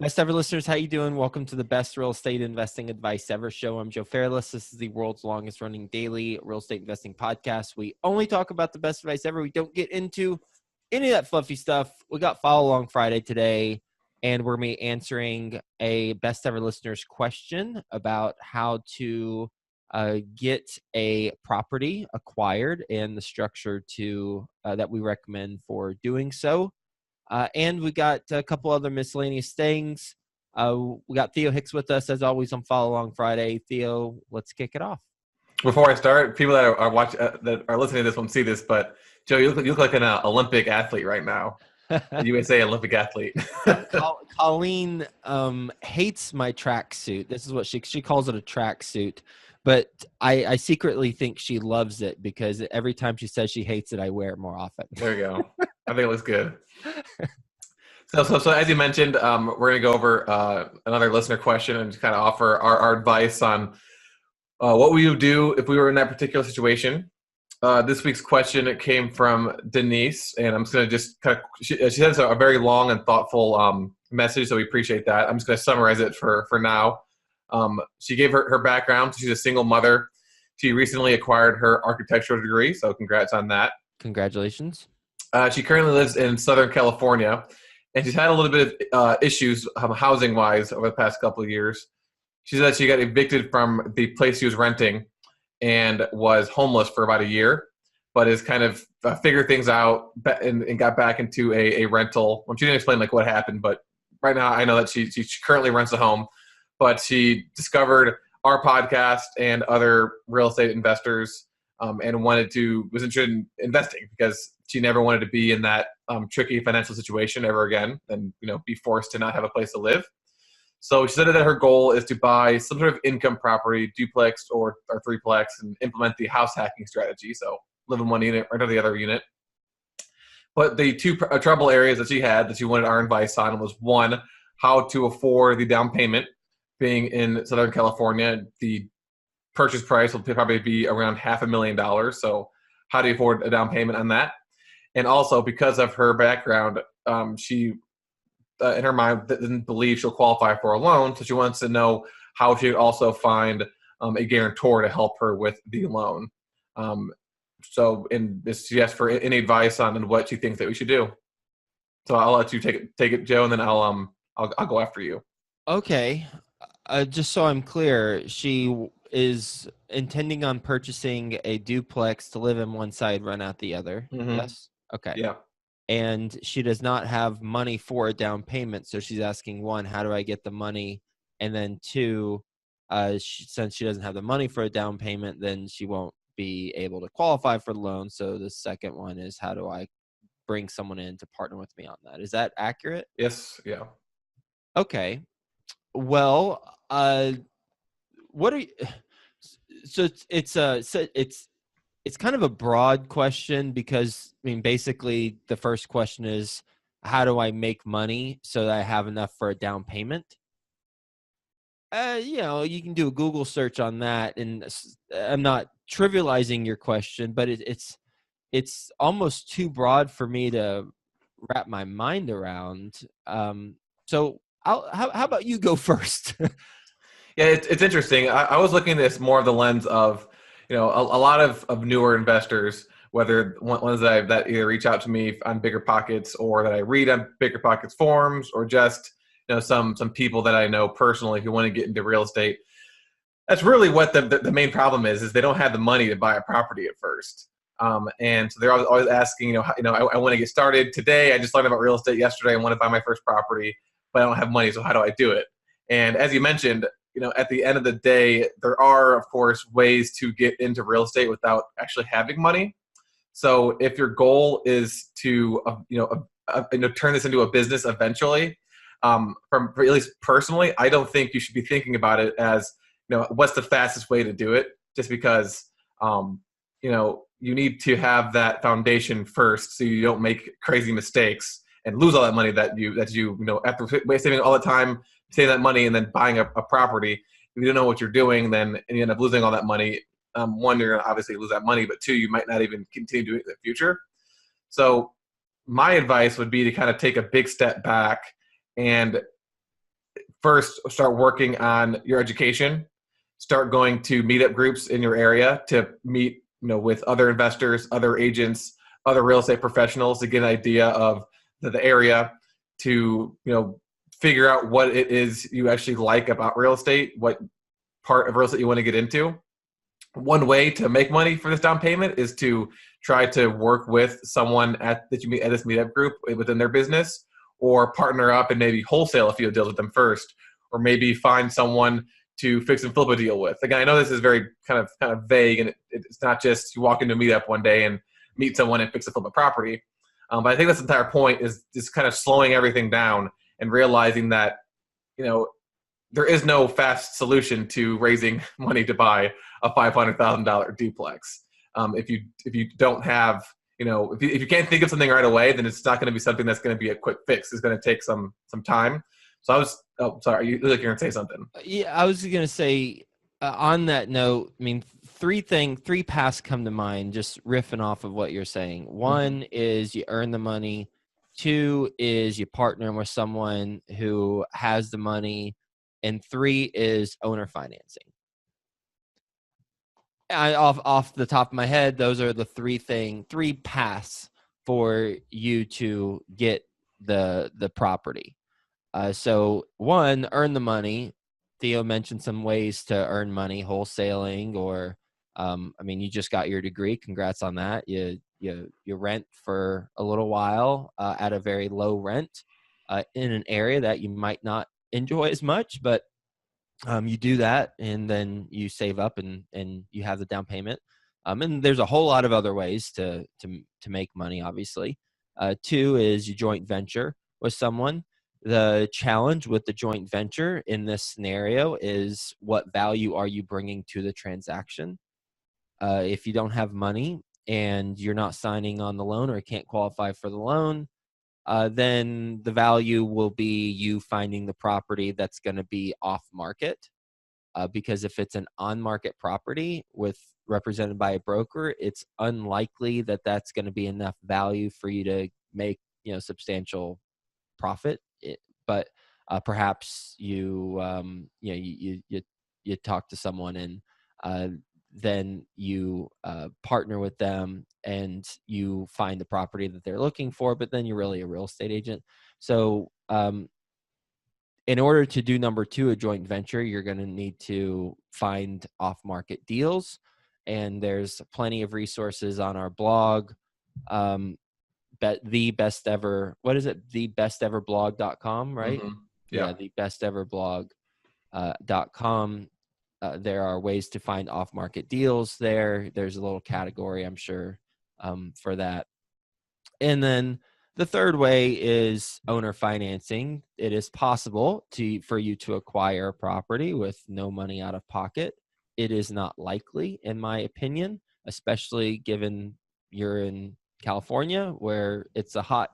Best ever listeners, how you doing? Welcome to the best real estate investing advice ever show. I'm Joe Fairless. This is the world's longest running daily real estate investing podcast. We only talk about the best advice ever. We don't get into any of that fluffy stuff. We got Follow Along Friday today, and we're going to be answering a best ever listeners question about how to get a property acquired and the structure to that we recommend for doing so. And we got a couple other miscellaneous things. We got Theo Hicks with us, as always, on Follow Along Friday. Theo, let's kick it off. Before I start, people that are watching, that are listening to this won't see this, but Joe, you look like an Olympic athlete right now. A USA Olympic athlete. Colleen hates my tracksuit. This is what she calls it, a tracksuit. But I secretly think she loves it because every time she says she hates it, I wear it more often. There you go. I think it looks good. So as you mentioned, we're going to go over another listener question and kind of offer our advice on what we would do if we were in that particular situation. This week's question, it came from Denise, and I'm just going to just kind of, she has a very long and thoughtful message, so we appreciate that. I'm just going to summarize it for now. She gave her background. She's a single mother. She recently acquired her architectural degree, so congrats on that. Congratulations. She currently lives in Southern California, and she's had a little bit of issues housing-wise over the past couple of years. She said she got evicted from the place she was renting and was homeless for about a year, but has kind of figured things out and got back into a rental. Well, she didn't explain like what happened, but right now I know that she currently rents a home. But she discovered our podcast and other real estate investors and was interested in investing because she never wanted to be in that tricky financial situation ever again and be forced to not have a place to live. So she said that her goal is to buy some sort of income property, duplex or threeplex, and implement the house hacking strategy. So live in one unit, rent out the other unit. But the two trouble areas that she had that she wanted our advice on was, one, how to afford the down payment. Being in Southern California, the purchase price will probably be around $500,000. So how do you afford a down payment on that? And also, because of her background, she, in her mind, didn't believe she'll qualify for a loan. So she wants to know how she would also find a guarantor to help her with the loan. She asked for any advice on what she thinks that we should do. So I'll let you take it, Joe, and then I'll go after you. Okay. Just so I'm clear, she is intending on purchasing a duplex to live in one side, rent out the other. Mm-hmm. Yes? Okay. Yeah. And she does not have money for a down payment. So she's asking, one, how do I get the money? And then two, since she doesn't have the money for a down payment, then she won't be able to qualify for the loan. So the second one is, how do I bring someone in to partner with me on that? Is that accurate? Yes. Yeah. Okay. Well, what are you? So it's kind of a broad question because basically the first question is, how do I make money so that I have enough for a down payment? You can do a Google search on that, and I'm not trivializing your question, but it's almost too broad for me to wrap my mind around. So how about you go first? Yeah, it's interesting. I was looking at this more of the lens of, a lot of newer investors, whether ones that either reach out to me on Bigger Pockets or that I read on Bigger Pockets forums, or just some people that I know personally who want to get into real estate. That's really what the main problem is they don't have the money to buy a property at first. And so they're always asking, I want to get started today. I just learned about real estate yesterday. I want to buy my first property, but I don't have money. So how do I do it? And as you mentioned, at the end of the day, there are, of course, ways to get into real estate without actually having money. So if your goal is to, turn this into a business eventually, at least personally, I don't think you should be thinking about it as, what's the fastest way to do it? Just because, you need to have that foundation first, so you don't make crazy mistakes and lose all that money that you after saving all the time, saving that money and then buying a property. If you don't know what you're doing, then and you end up losing all that money. One, you're going to obviously lose that money, but two, you might not even continue doing it in the future. So my advice would be to kind of take a big step back and first start working on your education, start going to meetup groups in your area to meet, with other investors, other agents, other real estate professionals to get an idea of the area, to, figure out what it is you actually like about real estate, what part of real estate you want to get into. One way to make money for this down payment is to try to work with someone that you meet at this meetup group within their business, or partner up and maybe wholesale a few deals with them first, or maybe find someone to fix and flip a deal with. Again, I know this is very kind of vague, and it's not just you walk into a meetup one day and meet someone and fix and flip a property. But I think that's the entire point, is just kind of slowing everything down and realizing that, there is no fast solution to raising money to buy a $500,000 duplex. If you don't have, if you can't think of something right away, then it's not going to be something that's going to be a quick fix. It's going to take some time. So sorry, you look like you're going to say something. Yeah, I was going to say, on that note, I mean, three paths come to mind, just riffing off of what you're saying. One is you earn the money. Two is you partner with someone who has the money. And three is owner financing. Off the top of my head, those are the three paths for you to get the property. So one, earn the money. Theo mentioned some ways to earn money, wholesaling, or you just got your degree. Congrats on that. You rent for a little while at a very low rent in an area that you might not enjoy as much, but you do that, and then you save up and you have the down payment. And there's a whole lot of other ways to make money, obviously. Two is you joint venture with someone. The challenge with the joint venture in this scenario is, what value are you bringing to the transaction? If you don't have money and you're not signing on the loan, or can't qualify for the loan, then the value will be you finding the property that's going to be off market. Because if it's an on-market property represented by a broker, it's unlikely that that's going to be enough value for you to make substantial profit. But perhaps you talk to someone, and then you partner with them and you find the property that they're looking for, but then you're really a real estate agent. So in order to do number two, a joint venture, you're going to need to find off-market deals. And there's plenty of resources on our blog. thebesteverblog.com, right? Mm-hmm. Yeah, thebesteverblog.com. There are ways to find off-market deals there. There's a little category, I'm sure, for that. And then the third way is owner financing. It is possible for you to acquire a property with no money out of pocket. It is not likely, in my opinion, especially given you're in California, where it's a hot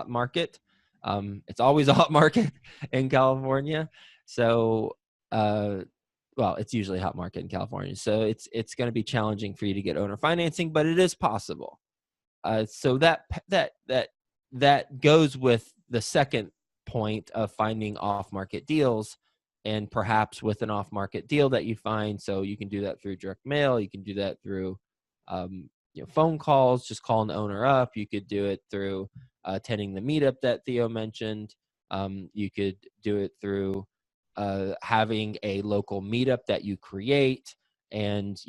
market. It's always a hot market in California. So, it's usually a hot market in California. So it's going to be challenging for you to get owner financing, but it is possible. So that goes with the second point of finding off-market deals, and perhaps with an off-market deal that you find. So you can do that through direct mail. You can do that through phone calls, just calling the owner up. You could do it through attending the meetup that Theo mentioned. You could do it through having a local meetup that you create, and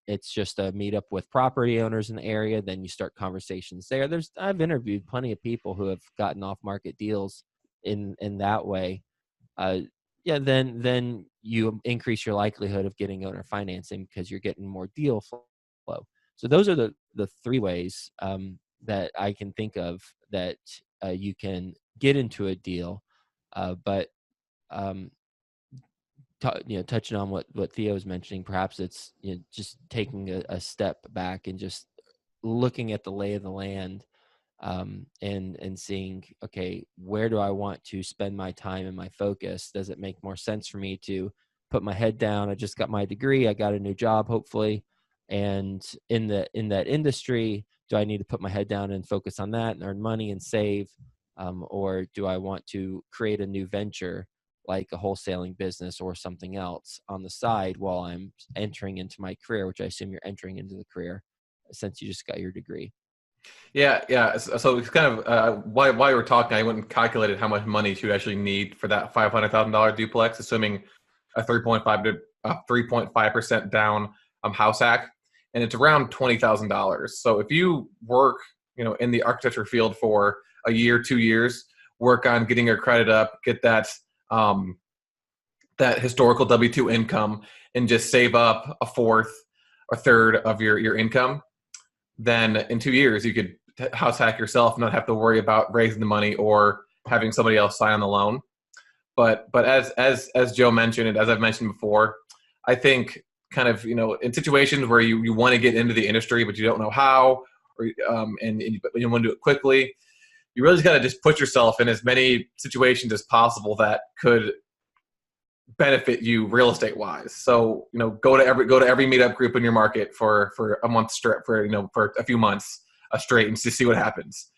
it's just a meetup with property owners in the area. Then you start conversations there. I've interviewed plenty of people who have gotten off market deals in that way. Then you increase your likelihood of getting owner financing because you're getting more deal flow. So those are the three ways that I can think of that you can get into a deal. But touching on what Theo was mentioning, perhaps it's just taking a step back and just looking at the lay of the land, and seeing, okay, where do I want to spend my time and my focus? Does it make more sense for me to put my head down? I just got my degree. I got a new job, hopefully. And in that industry, do I need to put my head down and focus on that and earn money and save? Or do I want to create a new venture like a wholesaling business or something else on the side while I'm entering into my career, which I assume you're entering into the career since you just got your degree. Yeah. So it's kind of while you were talking, I went and calculated how much money you actually need for that $500,000 duplex, assuming a 3.5% down house hack, and it's around $20,000. So if you work, in the architecture field for a year, 2 years, work on getting your credit up, get that that historical W-2 income, and just save up a fourth or third of your income, then in 2 years you could house hack yourself, not have to worry about raising the money or having somebody else sign on the loan. But as Joe mentioned, and as I've mentioned before, I think kind of, in situations where you want to get into the industry but you don't know how, or and you want to do it quickly, you really just got to just put yourself in as many situations as possible that could benefit you real estate wise. So, go to every meetup group in your market for a month straight, for a few months straight, and just see what happens.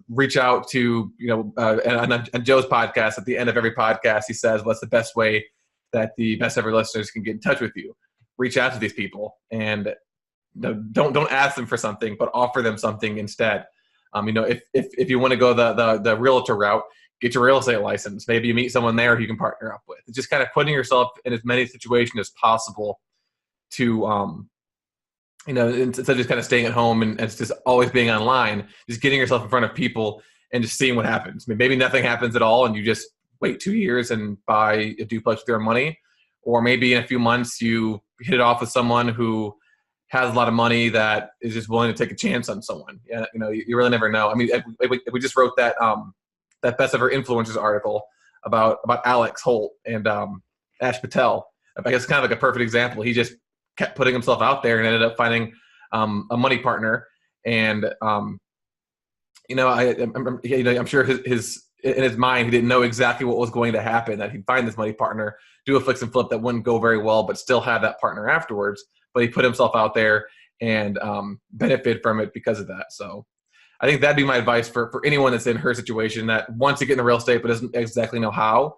Reach out to, and on Joe's podcast, at the end of every podcast, he says, what's the best way that the best ever listeners can get in touch with you? Reach out to these people, and don't ask them for something, but offer them something instead. If you want to go the realtor route, get your real estate license. Maybe you meet someone there who you can partner up with. It's just kind of putting yourself in as many situations as possible to, instead of just kind of staying at home and it's just always being online, just getting yourself in front of people and just seeing what happens. I mean, maybe nothing happens at all and you just wait 2 years and buy a duplex with your own money. Or maybe in a few months you hit it off with someone who has a lot of money that is just willing to take a chance on someone. Yeah, you really never know. I mean, we just wrote that best ever influencers article about Alex Holt and Ash Patel. I guess kind of like a perfect example. He just kept putting himself out there and ended up finding a money partner. And I'm sure his in his mind, he didn't know exactly what was going to happen, that he'd find this money partner, do a fix and flip that wouldn't go very well, but still have that partner afterwards. But he put himself out there and benefit from it because of that. So I think that'd be my advice for anyone that's in her situation that wants to get into real estate but doesn't exactly know how.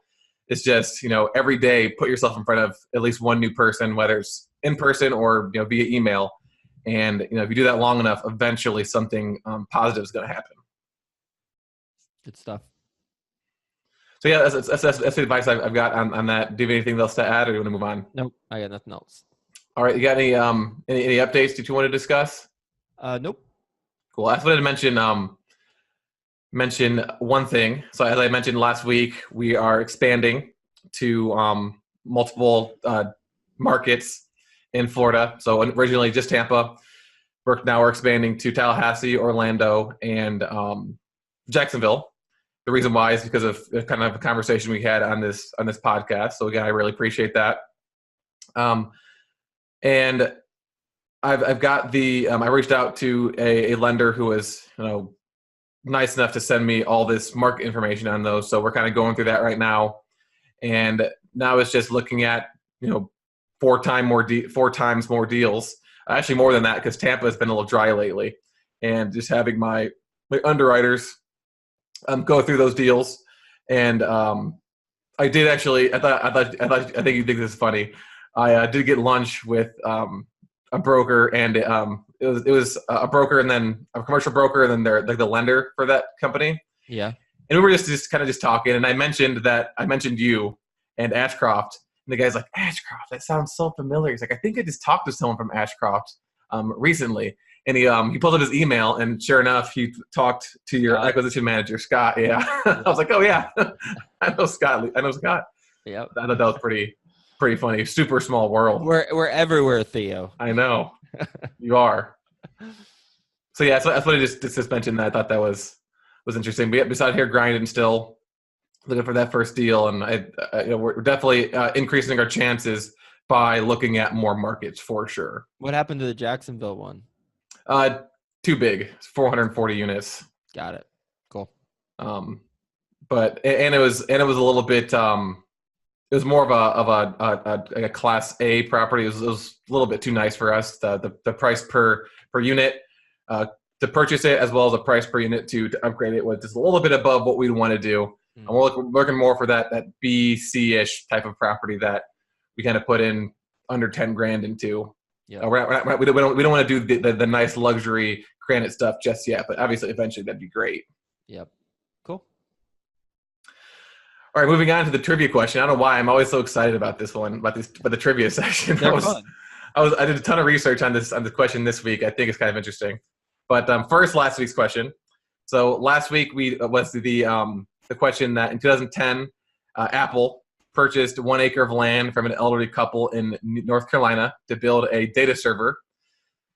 It's just, every day put yourself in front of at least one new person, whether it's in person or via email. And if you do that long enough, eventually something positive is going to happen. Good stuff. So yeah, that's the advice I've got on that. Do you have anything else to add, or do you want to move on? Nope, I got nothing else. All right, you got any updates that you want to discuss? Nope. Cool. I just wanted to mention one thing. So as I mentioned last week, we are expanding to multiple markets in Florida. So originally just Tampa. Now we're expanding to Tallahassee, Orlando, and Jacksonville. The reason why is because of the kind of a conversation we had on this podcast. So again, I really appreciate that. And I've got I reached out to a lender who was nice enough to send me all this market information on those. So we're kind of going through that right now. And now it's just looking at 4 times more deals. Actually more than that, because Tampa has been a little dry lately. And just having my underwriters go through those deals. And I did actually, I think you think this is funny. I did get lunch with a broker, and it was a broker, and then a commercial broker, and then they're like the lender for that company. Yeah. And we were just kind of talking, and I mentioned you and Ashcroft, and the guy's like, Ashcroft, that sounds so familiar. He's like, I think I just talked to someone from Ashcroft recently. And he pulled up his email, and sure enough, he talked to your acquisition manager, Scott. Yeah. I was like, oh yeah, I know Scott. Yeah. I thought that was pretty funny. Super small world. We're everywhere, Theo. I know. You are. So yeah, so that's what I just mentioned. That I thought that was interesting. But yeah, beside here grinding still, looking for that first deal, and we're definitely increasing our chances by looking at more markets for sure. What happened to the Jacksonville one? Too big. It's 440 units. Got it. Cool. But it was a little bit. It was more of a class A property. It was a little bit too nice for us. The price per unit to purchase it, as well as the price per unit to upgrade it, was just a little bit above what we'd want to do. And we're looking more for that B, C-ish type of property that we kind of put in under 10 grand into. Yeah. We don't want to do the nice luxury granite stuff just yet, but obviously eventually that'd be great. Yep. Cool. All right, moving on to the trivia question. I don't know why I'm always so excited about this one, about the trivia section. I did a ton of research on this question this week. I think it's kind of interesting. But first, last week's question. So last week was the question that in 2010, Apple purchased 1 acre of land from an elderly couple in North Carolina to build a data server.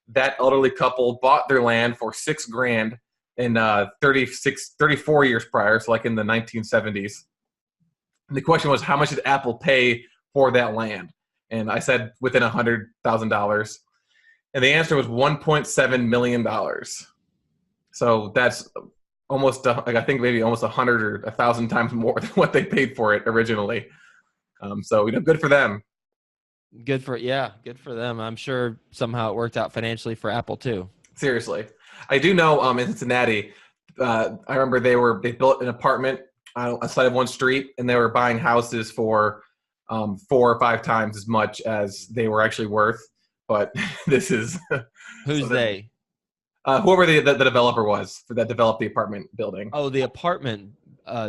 That elderly couple bought their land for $6 grand in 34 years prior, so like in the 1970s. And the question was, how much did Apple pay for that land? And I said within $100,000. And the answer was $1.7 million. So that's almost, I think maybe almost 100 or 1,000 times more than what they paid for it originally. So good for them. Good for them. I'm sure somehow it worked out financially for Apple too. Seriously. I do know in Cincinnati, I remember they built an apartment on a side of one street, and they were buying houses for 4 or 5 times as much as they were actually worth. But this is who's they? Whoever the developer was that developed the apartment building. Oh, the apartment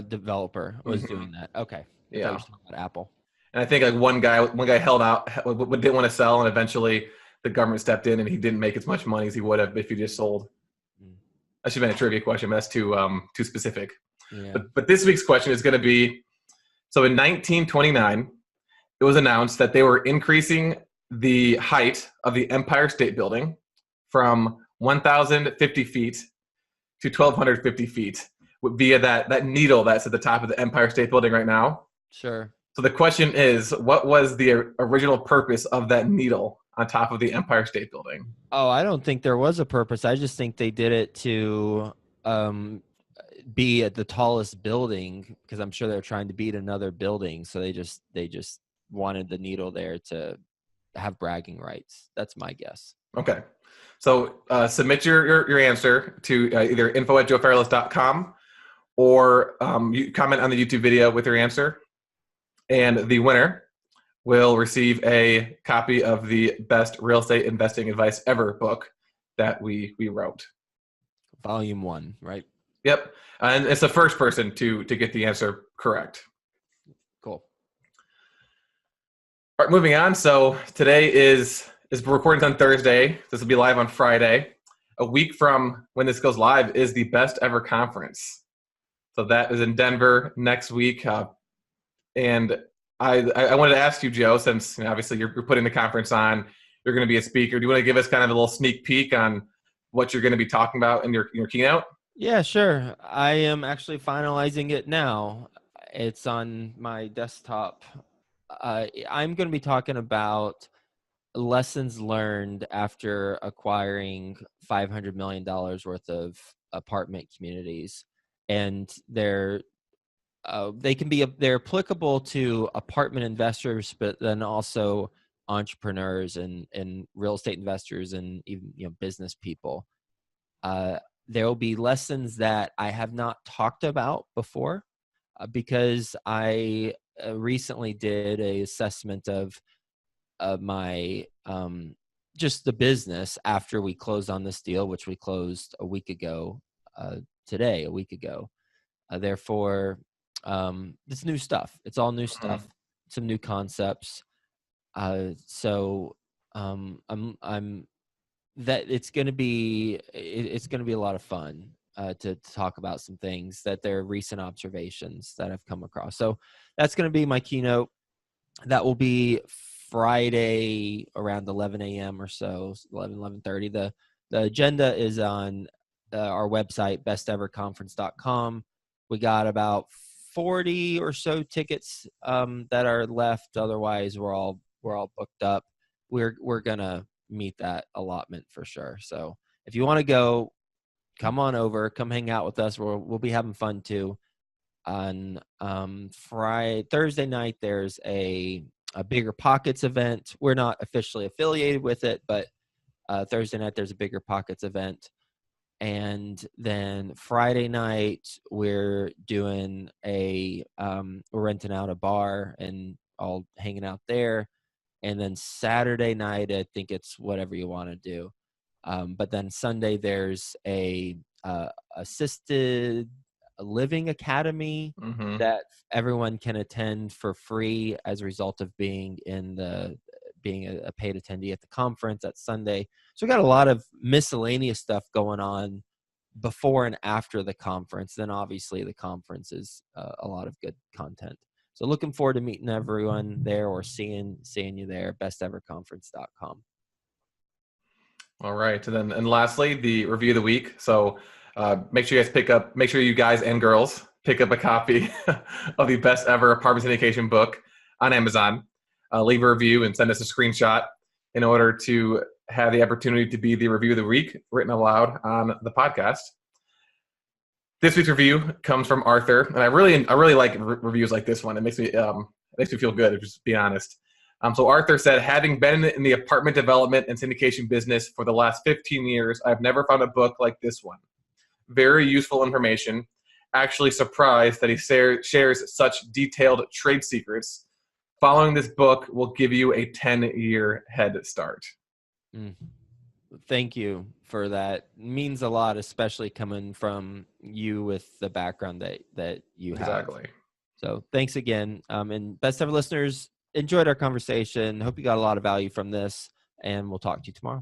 developer was doing that. Okay. Yeah. I was talking about Apple. And I think like one guy held out, didn't want to sell, and eventually the government stepped in, and he didn't make as much money as he would have if he just sold. That should have been a trivia question, but that's too specific. Yeah. But this week's question is going to be, so in 1929, it was announced that they were increasing the height of the Empire State Building from 1,050 feet to 1,250 feet via that needle that's at the top of the Empire State Building right now. Sure. So the question is, what was the original purpose of that needle on top of the Empire State Building? Oh, I don't think there was a purpose. I just think they did it to be at the tallest building, because I'm sure they're trying to beat another building. So they just wanted the needle there to have bragging rights. That's my guess. Okay. So submit your answer to either info@joefairless.com or you comment on the YouTube video with your answer. And the winner will receive a copy of the Best Real Estate Investing Advice Ever book that we wrote. Volume 1, right? Yep. And it's the first person to get the answer correct. Cool. All right, moving on. So today is recording on Thursday. This will be live on Friday. A week from when this goes live is the Best Ever Conference. So that is in Denver next week. And I wanted to ask you, Joe, since obviously you're putting the conference on, you're going to be a speaker. Do you want to give us kind of a little sneak peek on what you're going to be talking about in your keynote? Yeah, sure. I am actually finalizing it now. It's on my desktop. I'm going to be talking about lessons learned after acquiring $500 million worth of apartment communities. And they're applicable to apartment investors, but then also entrepreneurs and real estate investors and even business people. There will be lessons that I have not talked about before because I recently did a assessment of my just the business after we closed on this deal, which we closed a week ago. Therefore, it's new stuff. It's all new stuff. Some new concepts. So I'm that it's going to be a lot of fun to talk about some things that they're recent observations that I've come across. So that's going to be my keynote. That will be Friday around 11 a.m. or so, 11:30. The agenda is on our website, besteverconference.com. We got about 40 or so tickets that are left. Otherwise, we're all booked up. We're gonna meet that allotment for sure. So if you want to go, come on over, come hang out with us. We'll be having fun too. On Thursday night, there's a Bigger Pockets event. We're not officially affiliated with it, but Thursday night there's a Bigger Pockets event. And then Friday night, we're doing we're renting out a bar and all hanging out there. And then Saturday night, I think it's whatever you want to do. But then Sunday, there's a assisted living academy Mm-hmm. that everyone can attend for free as a result of being a paid attendee at the conference at Sunday. So we got a lot of miscellaneous stuff going on before and after the conference. Then obviously the conference is a lot of good content. So looking forward to meeting everyone there or seeing you there. besteverconference.com. All right, and lastly, the review of the week. So make sure you guys and girls pick up a copy of the best ever apartment syndication book on Amazon. Leave a review and send us a screenshot in order to have the opportunity to be the review of the week written aloud on the podcast. This week's review comes from Arthur, and I really like reviews like this one. It makes me feel good, to just be honest. So Arthur said, having been in the apartment development and syndication business for the last 15 years, I've never found a book like this one. Very useful information. Actually surprised that he shares such detailed trade secrets. Following this book will give you a 10-year head start. Thank you for that. It means a lot, especially coming from you with the background that you have. Exactly. So thanks again. And best ever listeners, enjoyed our conversation. Hope you got a lot of value from this, and we'll talk to you tomorrow.